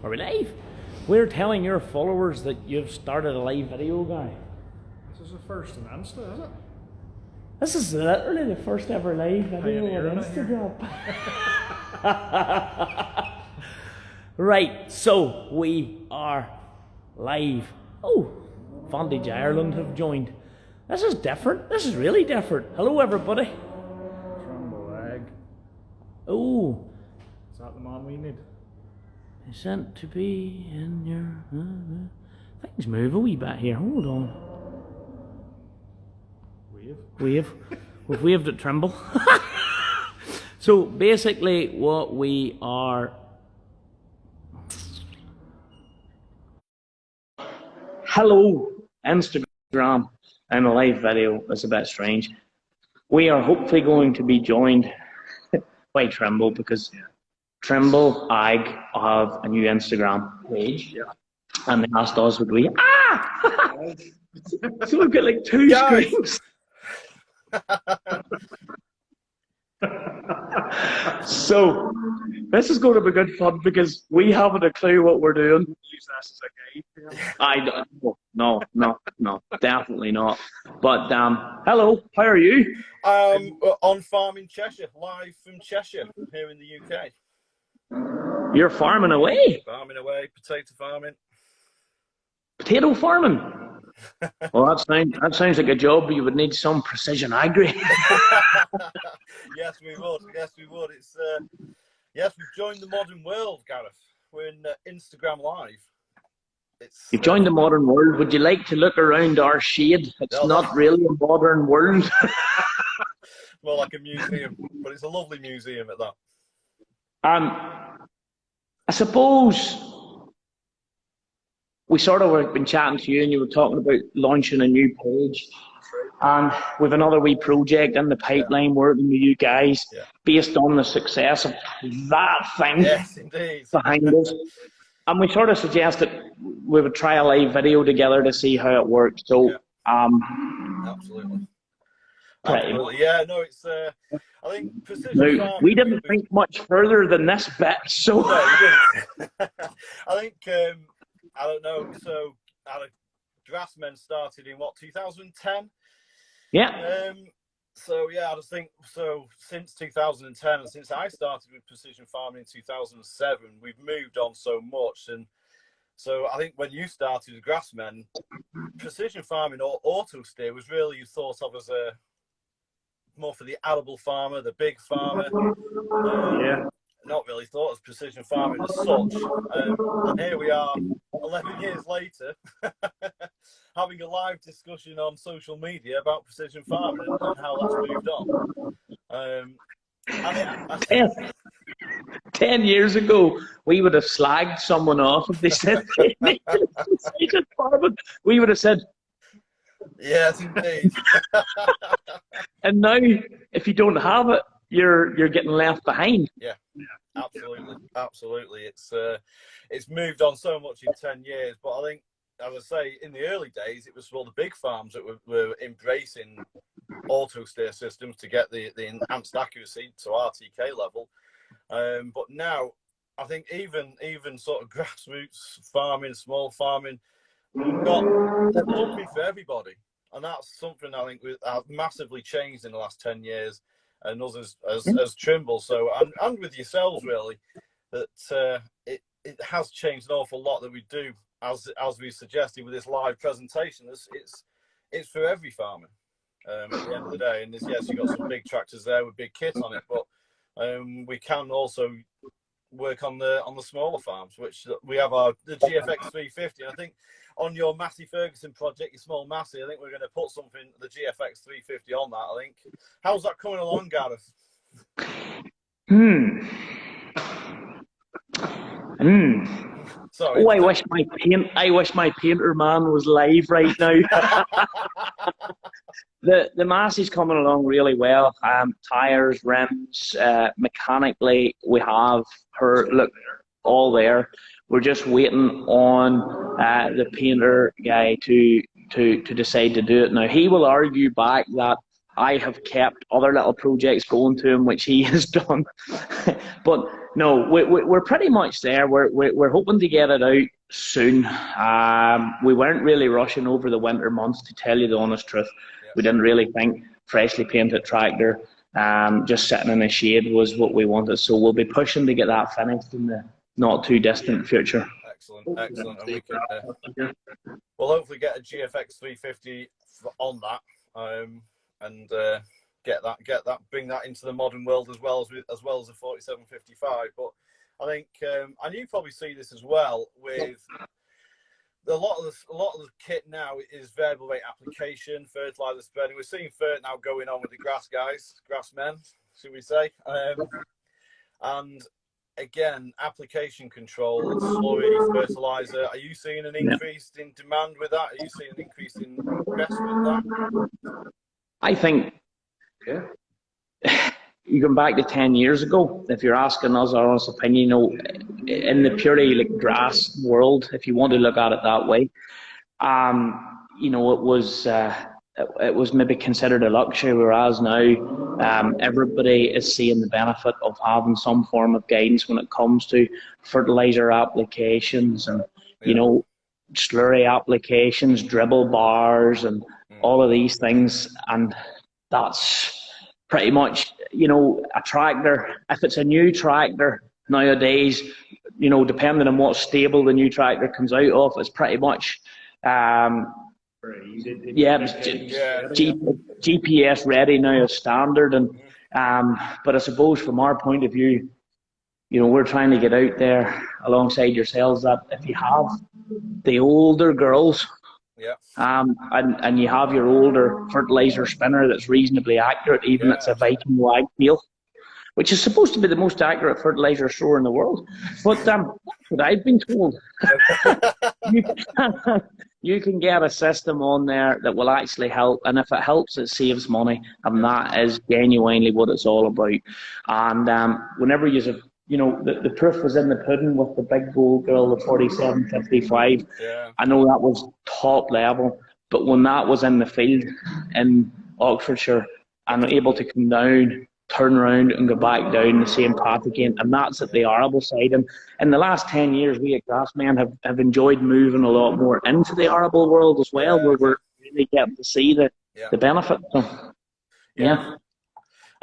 Are we live? We're telling your followers that you've started a live video, guy. This is the first in Insta, is it? This is literally the first ever live video on Instagram. Right, so we are live. Oh, Vantage Ireland have joined. This is different. This is really different. Hello, everybody. Trumbo egg. Oh, Is that the man we need? sent to be in your... things move a wee bit here. Hold on. Wave. Wave. We've waved at Trimble. So basically what we are... Hello, Instagram and a live video. That's a bit strange. We are hopefully going to be joined by Trimble because Trimble Ag have a new Instagram page. Yeah. And they asked us would we... Ah! So we've got like two screens. So this is going to be good fun because we haven't a clue what we're doing. Use this as a guide. No, definitely not. But hello, how are you? On farm in Cheshire, live from Cheshire, here in the UK. You're farming away, Farming away, potato farming. potato farming. Well, that sounds like a job you would need some precision agri. Yes, we would. Yes, we would. It's yes, we've joined the modern world, Gareth. We're in Instagram Live. It's You've joined the modern world. Would you like to look around our shade? It's not really a modern world. more like a museum, but it's a lovely museum at that. I suppose we sort of have been chatting to you and you were talking about launching a new page. And we've another wee project in the pipeline working with you guys based on the success of that thing behind us. And we sort of suggested we would try a live video together to see how it works. So, Absolutely. Absolutely. Yeah, no, it's, I think precision farming... We didn't think much further than this bit, so... No, we didn't. I think, I don't know, so Grassmen started in, what, 2010? Yeah. So, yeah, I just think, so since 2010 and since I started with precision farming in 2007, we've moved on so much. And so I think when you started with Grassmen, precision farming or auto steer was really thought of as a more for the arable farmer, the big farmer. Not really thought of precision farming as such. And here we are, 11 years later, having a live discussion on social media about precision farming and how that's moved on. 10 years ago, we would have slagged someone off if they said precision farming. We would have said, yes, indeed. And now, if you don't have it, you're getting left behind. Yeah, absolutely. It's moved on so much in 10 years, but I think, as I say, in the early days, it was all the big farms that were embracing auto steer systems to get the enhanced accuracy to RTK level. But now, I think even sort of grassroots farming, small farming, we've got something for everybody. And that's something I think has massively changed in the last 10 years, and us as Trimble. So, and with yourselves, really, that it has changed an awful lot that we do, as we suggested with this live presentation. It's for every farmer at the end of the day. And yes, you've got some big tractors there with big kit on it, but we can also work on the smaller farms, which we have the GFX 350. And I think on your Massey Ferguson project, your small Massey, I think we're going to put something, the GFX 350 on that, I think. How's that coming along, Gareth? Sorry. Oh, I wish my painter man was live right now. The Massey's coming along really well. Tires, rims, mechanically, we have her look all there. We're just waiting on the painter guy to decide to do it. Now, he will argue back that I have kept other little projects going to him, which he has done. But No, we're pretty much there. We're hoping to get it out soon. We weren't really rushing over the winter months, to tell you the honest truth. Yeah. We didn't really think freshly painted tractor, just sitting in a shade was what we wanted. So we'll be pushing to get that finished in the not too distant future. Excellent, excellent. And we can, we'll hopefully get a GFX 350 on that, and get that, bring that into the modern world as well as the 4755. But I think, and you probably see this as well with a lot of the kit now is variable rate application, fertilizer spreading. We're seeing FERT now going on with the grass men, should we say? And again, application control, slurry, fertilizer. Are you seeing an increase in demand with that? Are you seeing an increase in interest with that? I think you come back to 10 years ago, if you're asking us our honest opinion, you know, in the purely like grass world, if you want to look at it that way, you know, it was maybe considered a luxury, whereas now everybody is seeing the benefit of having some form of guidance when it comes to fertilizer applications and, you know, slurry applications, dribble bars and all of these things. And that's pretty much, you know, a tractor, if it's a new tractor nowadays, you know, depending on what stable the new tractor comes out of, it's pretty much GPS ready now as standard. And but I suppose from our point of view, you know, we're trying to get out there alongside yourselves that if you have the older girls, and you have your older fertilizer spinner that's reasonably accurate, even it's a Viking Wagtail, which is supposed to be the most accurate fertilizer store in the world. But that's what I've been told. You can get a system on there that will actually help, and if it helps, it saves money, and that is genuinely what it's all about. And whenever you know, the proof was in the pudding with the big gold girl, the 4755. I know that was top level, but when that was in the field in Oxfordshire and able to come down, turn around and go back down the same path again, and that's at the arable side. And in the last 10 years, we at Grassmen have enjoyed moving a lot more into the arable world as well, where we're really getting to see the benefit. So,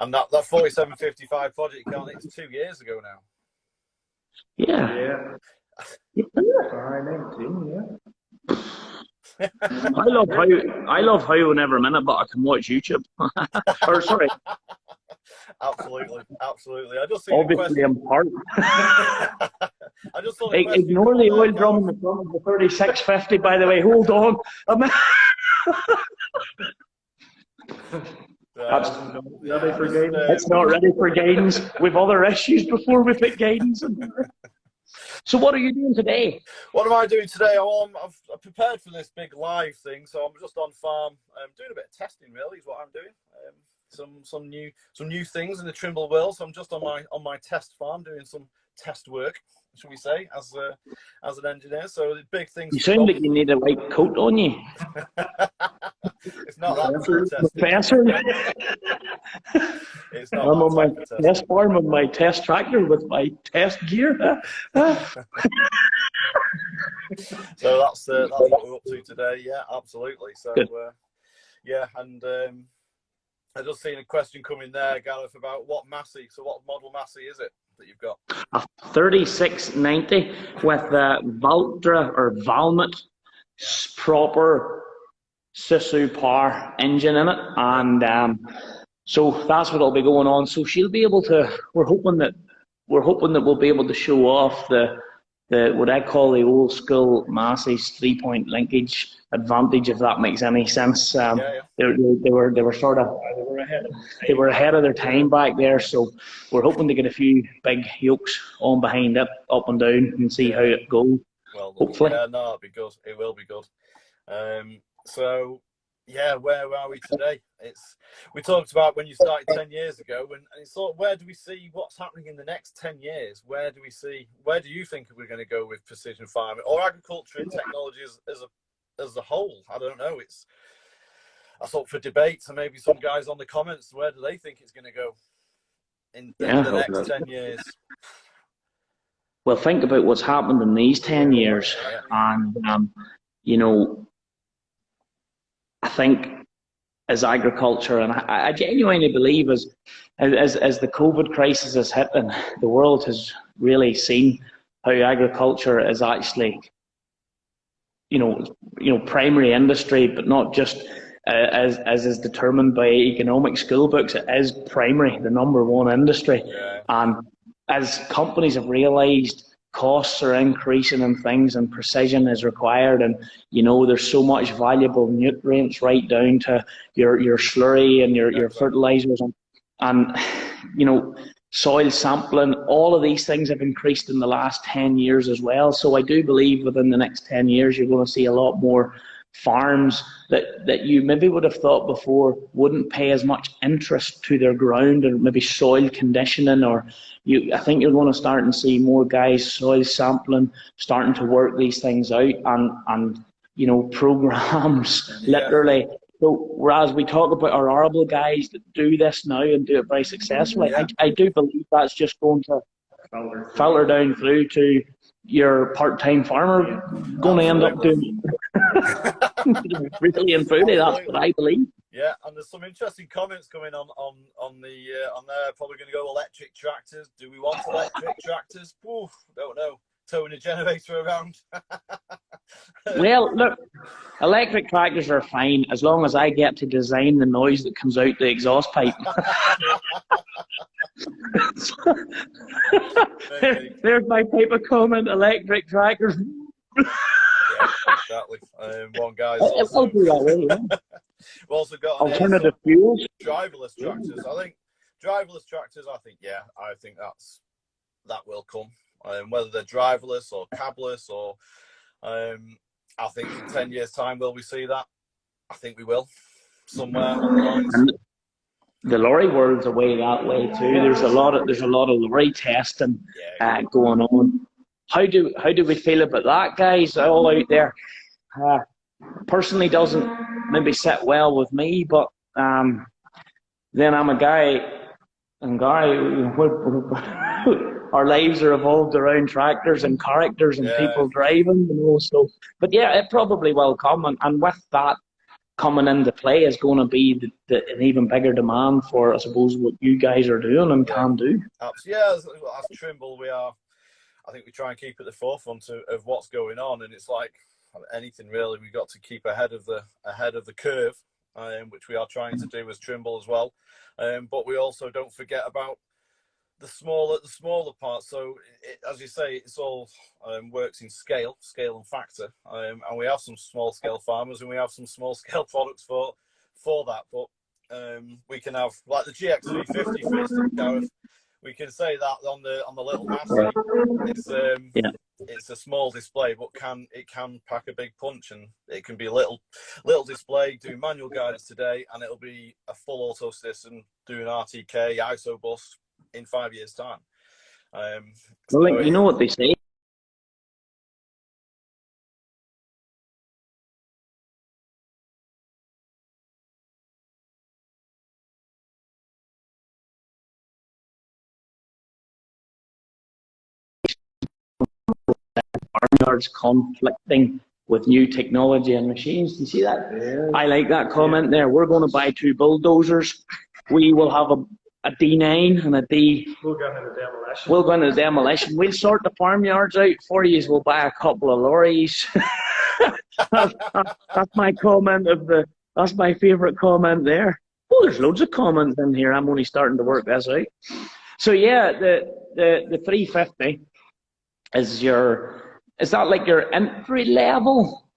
And that 4755 project, Carl, it's 2 years ago now. I love how whenever I'm in it, but I can watch YouTube. Or sorry. Absolutely. I just obviously I'm part. I just saw the ignore the oil drum in the front of the 3650. By the way, hold on. It's not ready for guidance. We've other issues before we put guidance in there. So what are you doing today? What am I doing today? I've prepared for this big live thing, so I'm just on farm. I'm doing a bit of testing, really, is what I'm doing. Some new things in the Trimble world. So I'm just on my test farm doing some test work, shall we say, as an engineer. So the big things. You sound like you need a white coat on you. It's not that Professor. It's not. I'm on my test farm on my test tractor with my test gear. So that's what we're up to today. Yeah, absolutely. So and I just seen a question coming there, Gareth, about what Massey. So what model Massey is it that you've got? A 3690 with Valtra or Valmet proper Sisu power engine in it, and so that's what will be going on. So she'll be able to. We're hoping that we'll be able to show off the what I call the old school Massey's 3-point linkage advantage, if that makes any sense. They were sort of they were ahead of their time back there. So we're hoping to get a few big yokes on behind it, up and down, and see how it goes. Well, hopefully, no, it'll be good. It will be good. So yeah, where are we today? We talked about when you started 10 years ago, and it's sort of where do we see what's happening in the next 10 years? Where do you think we're going to go with precision farming or agriculture and technology as a whole? I don't know. That's up for debate. So maybe some guys on the comments, where do they think it's going to go in the next 10 years? well, think about what's happened in these 10 years. Yeah. And, you know, I think as agriculture, and I genuinely believe as the COVID crisis has hit and the world has really seen how agriculture is actually, primary industry, but not just as is determined by economic school books. It is primary, the number one industry. Yeah. And as companies have realised costs are increasing and things, and precision is required, and there's so much valuable nutrients right down to your slurry and your fertilizers and soil sampling. All of these things have increased in the last 10 years as well. So I do believe within the next 10 years you're going to see a lot more farms that you maybe would have thought before wouldn't pay as much interest to their ground, or maybe soil conditioning, or I think you're going to start and see more guys soil sampling, starting to work these things out, and programs literally. So whereas we talk about our arable guys that do this now and do it very successfully, I do believe that's just going to filter down through to your part-time farmer going to end up doing really and truly. That's what I believe. Yeah, and there's some interesting comments coming on there. Probably going to go electric tractors. Do we want electric tractors? Oof, don't know. Towing a generator around. Well, look, electric tractors are fine as long as I get to design the noise that comes out the exhaust pipe. There's my type of comment. Electric tractors. Yeah, exactly. One guy's also, we've also got alternative fuels. Driverless tractors. I think driverless tractors. I think that will come. Whether they're driverless or cabless, or I think in 10 years' time will we see that? I think we will somewhere on the lines. And the lorry world's away that way too. There's a lot of lorry testing going on. How do we feel about that, guys? All out there. Personally, doesn't maybe sit well with me, but then I'm a guy, and our lives are evolved around tractors and characters and people driving, So, but yeah, it probably will come, and with that coming into play is going to be an even bigger demand for, I suppose, what you guys are doing and can do. Yeah, as Trimble, I think we try and keep at the forefront of what's going on, and it's like anything really, we've got to keep ahead of the curve, which we are trying to do as Trimble as well. But we also don't forget about the smaller parts. So as you say, it's all works in scale and factor, and we have some small scale farmers and we have some small scale products for that. But we can have, like the GX350, for instance, Gareth, we can say that on the little Massey, it's a small display, but it can pack a big punch, and it can be a little display doing manual guidance today, and it'll be a full auto system doing RTK, ISO bus in 5 years' time. Well, you know what they say. Farmyards conflicting with new technology and machines. Do you see that? Yeah. I like that comment there. We're going to buy 2 bulldozers. We will have a D9 and a D. We'll go into demolition. We'll go into demolition. We'll sort the farmyards out for you. We'll buy a couple of lorries. That's my comment that's my favourite comment there. Oh, there's loads of comments in here. I'm only starting to work this out. So yeah, the 350 is that like your entry level,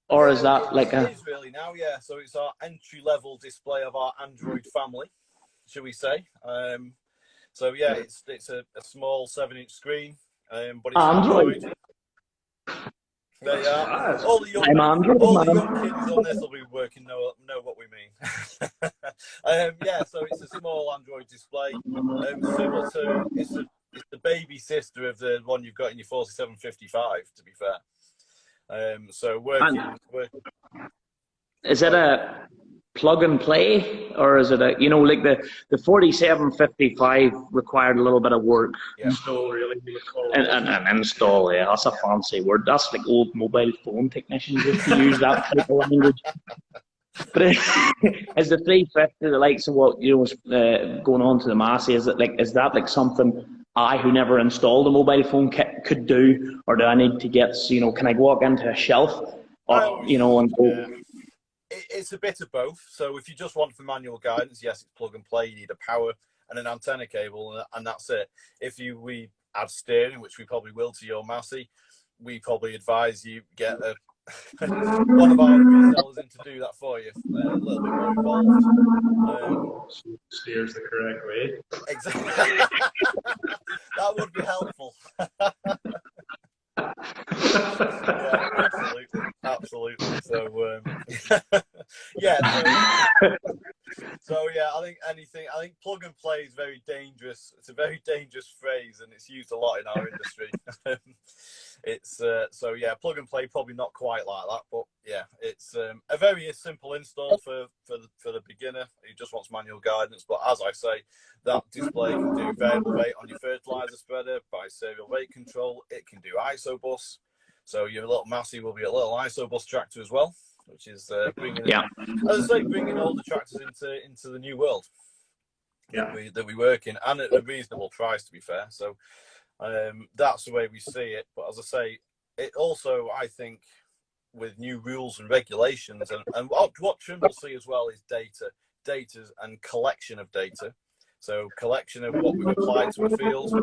or is that like It is really now, yeah. So it's our entry level display of our Android family, should we say? So yeah, it's a small 7-inch screen, but it's Android. There you are. All the young kids on this will be working know what we mean. Yeah, so it's a small Android display, similar to it's the baby sister of the one you've got in your 4755. To be fair, so working. Is it plug and play, or is it a, you know, like the 4755 required a little bit of work? Yeah. Install, really. And install, yeah, that's a fancy word. That's like old mobile phone technicians used to use that type of language. But is the 350 the likes of what, you know, going on to the Massey? Is that like something I, who never installed a mobile phone kit, could do, or do I need to get, you know, can I walk into a shelf, or, you know, and go? Yeah. It's a bit of both. So if you just want for manual guidance, yes, it's plug and play. You need a power and an antenna cable, and that's it. If we add steering, which we probably will to your Massey, we probably advise you get one of our resellers in to do that for you. A little bit more involved. Steers the correct way. Exactly. That would be helpful. Yeah, absolutely. So yeah. So yeah, I think plug and play is very dangerous. It's a very dangerous phrase, and it's used a lot in our industry. It's so yeah, plug and play probably not quite like that, but yeah, it's a very simple install for the beginner who just wants manual guidance. But as I say, that display can do variable rate on your fertilizer spreader, by serial rate control. It can do ISOBus, so your little Massey will be a little ISOBus tractor as well, which is bringing, as I say, bringing all the tractors into the new world that we work in, and at a reasonable price, to be fair. So that's the way we see it. But as I say, it also, I think, with new rules and regulations, and what Trimble see as well is data and collection of data. So collection of what we've applied to a field,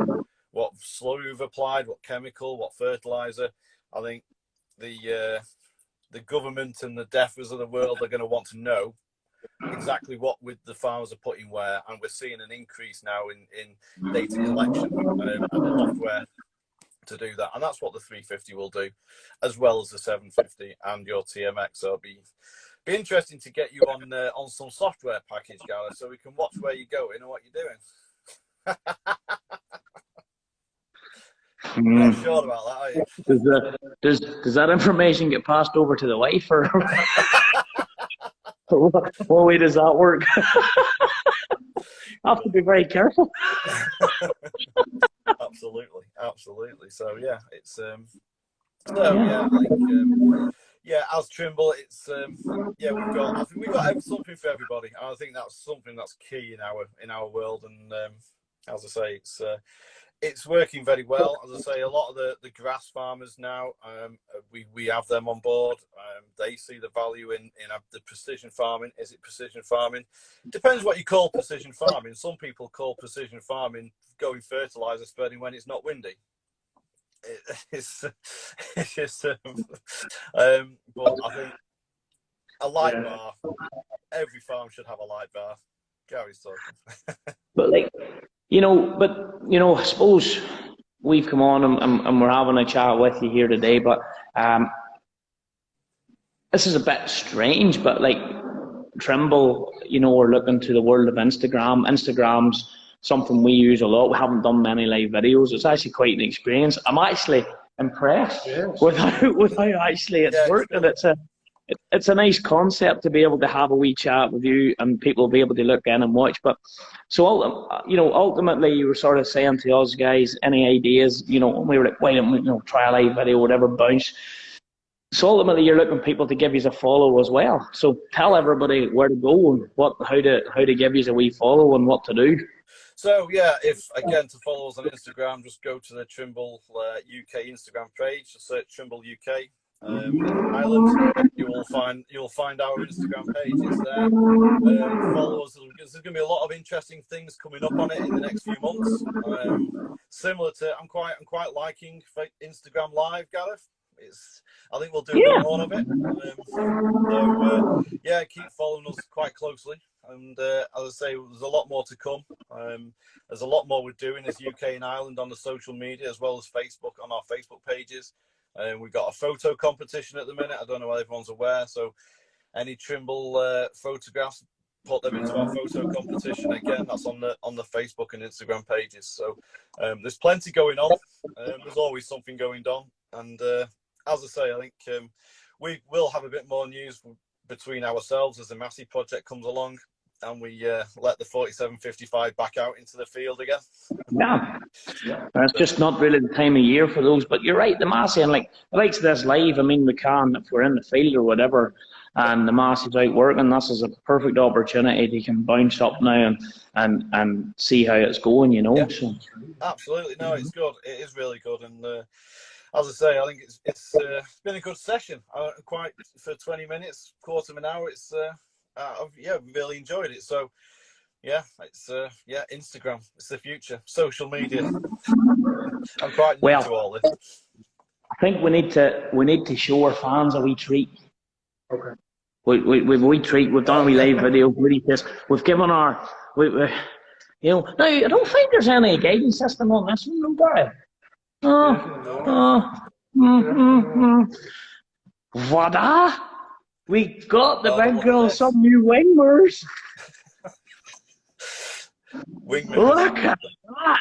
what slurry we've applied, what chemical, what fertilizer. I think the government and the DEFRAs of the world are going to want to know exactly what the farmers are putting where, and we're seeing an increase now in data collection and software to do that, and that's what the 350 will do, as well as the 750 and your TMX. So it'll be interesting to get you on some software package, Gareth, so we can watch where you're going and what you're doing. Not sure about that, are you? Does that information get passed over to the wife, or what way does that work? I have to be very careful. Absolutely. So yeah, it's yeah, as Trimble, it's yeah, I think we've got something for everybody, and I think that's something that's key in our world. And as I say, it's working very well. As I say, a lot of the grass farmers now, we have them on board. They see the value in the precision farming. Is it precision farming? Depends what you call precision farming. Some people call precision farming going fertilizer spreading when it's not windy. It's just, but I think a light bar. Every farm should have a light bar. Gary's talking. But I suppose we've come on and we're having a chat with you here today, but this is a bit strange, but like Trimble, we're looking to the world of Instagram. Instagram's something we use a lot. We haven't done many live videos. It's actually quite an experience. I'm actually impressed with how actually it's worked, and it's a nice concept to be able to have a wee chat with you and people be able to look in and watch. But so ultimately, you were sort of saying to us guys, any ideas? We were like, why don't we try a live video, whatever, bounce. So ultimately, you're looking for people to give you a follow as well. So tell everybody where to go and how to give you a wee follow and what to do. So yeah, if again to follow us on Instagram, just go to the Trimble UK Instagram page, search Trimble UK Ireland. You'll find our Instagram page. It's there. Follow us. There's going to be a lot of interesting things coming up on it in the next few months. Similar to, I'm quite liking Instagram Live, Gareth. I think we'll do a bit more of it. So keep following us quite closely. And as I say, there's a lot more to come. There's a lot more we're doing as UK and Ireland on the social media, as well as Facebook, on our Facebook pages. We've got a photo competition at the minute. I don't know if everyone's aware. So any Trimble photographs, put them into our photo competition. Again, that's on the Facebook and Instagram pages. So there's plenty going on. There's always something going on. And as I say, I think we will have a bit more news between ourselves as the Massey project comes along, and we let the 4755 back out into the field again. Yeah. It's just not really the time of year for those. But you're right, the Massey, and like the likes of this live, I mean, we can, if we're in the field or whatever, and the Massey's out working, this is a perfect opportunity to can bounce up now and see how it's going, you know. Yeah. So. Absolutely. No, it's good. It is really good. And as I say, I think it's been a good session. Quite for 20 minutes, quarter of an hour. It's I've really enjoyed it. So yeah, it's Instagram. It's the future. Social media. I'm quite new to all this. I think we need to show our fans a wee treat. Okay. We've a wee treat. We've done a wee live video. We've given our you know. Now I don't think there's any guidance system on this one, no, Barry. Voila! We got the big girl some new wing mirrors. Wing mirrors. Look at that!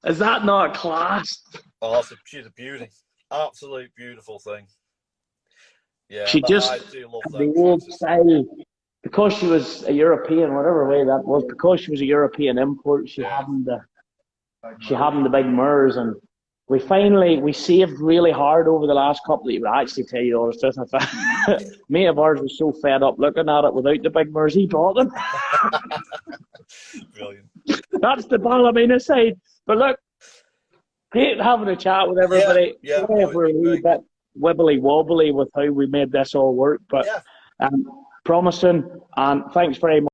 Is that not class? Oh, she's a beauty. Absolute beautiful thing. Yeah, She just I do love that. the old style. Because she was a European, whatever way that was, because she was a European import, she hadn't the big mirrors, and we saved really hard over the last couple of years. I actually tell you all the truth. A mate of ours was so fed up looking at it without the big mirrors, he bought them. Brilliant. That's the Ballymena side. But look, great having a chat with everybody. Yeah, Sorry if we're a wee bit wibbly wobbly with how we made this all work, but promising, and thanks very much.